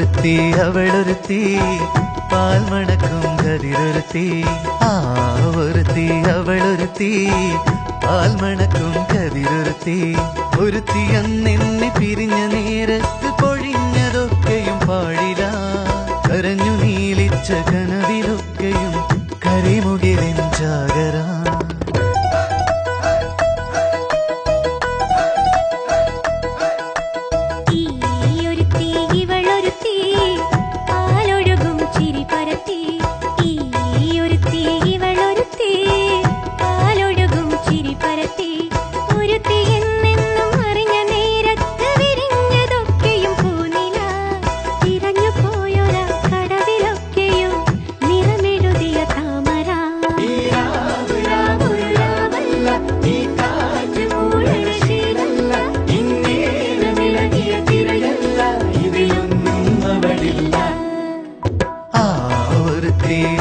ഒരുത്തി അവളൊരുത്തി പാൽമണക്കും കതിരൊരുത്തി ഒരുത്തി അവളൊരുത്തി പാൽമണക്കും കതിരൊരുത്തി ഒരുത്തി അന്നെന്നെ പിരിഞ്ഞ നേരത്ത് പൊഴിഞ്ഞതൊക്കെയും പാടില കരഞ്ഞു നീലിച്ച കനവിലൊക്കെയും കരിമുകിലിൻ ജാഗര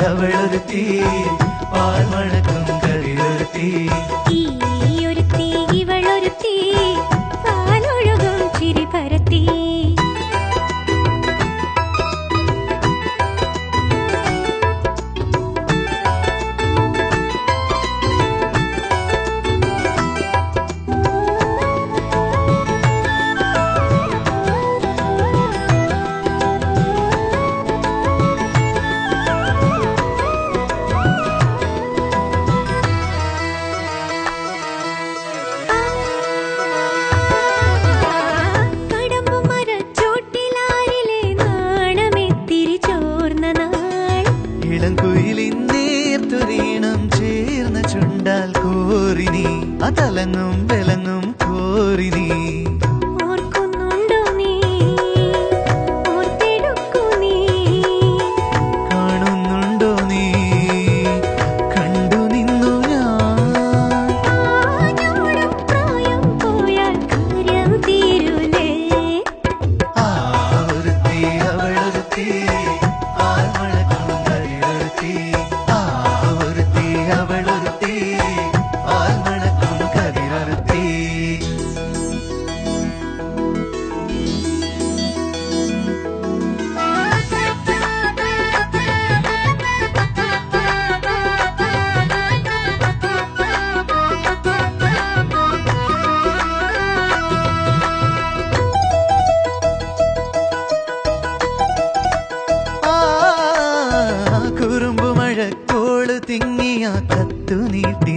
അവളൊരുത്തി പാൽമണക്കും കതിരൊരുത്തി ഒരുത്തി ഇവളൊരുത്തി പാലൊഴുകും ചിരി പരത്തി ഇളംകുയിലിൻ നേർത്തുരീണം ചേർന്ന ചുണ്ടാൽ കോരിനി അതലങ്ങും വിലങ്ങും കോരിനി ഓർക്കുന്നുണ്ടോ നീ ഓർത്തെടുക്കൂ നീ കാണുന്നുണ്ടോ നീ കണ്ടു നിന്നു ഞാനോടും പ്രായം പോയാൽ കാര്യം തീരൂലേ ഒരുത്തി അവളൊരുത്തി പാൽമണക്കും കതിരൊരുത്തി ഒരുത്തി അവളൊരുത്തി പാൽമണക്കും കതിരൊരുത്തി കുറുമ്പു മഴക്കോള് തിങ്ങിയ കത്തു നീട്ടി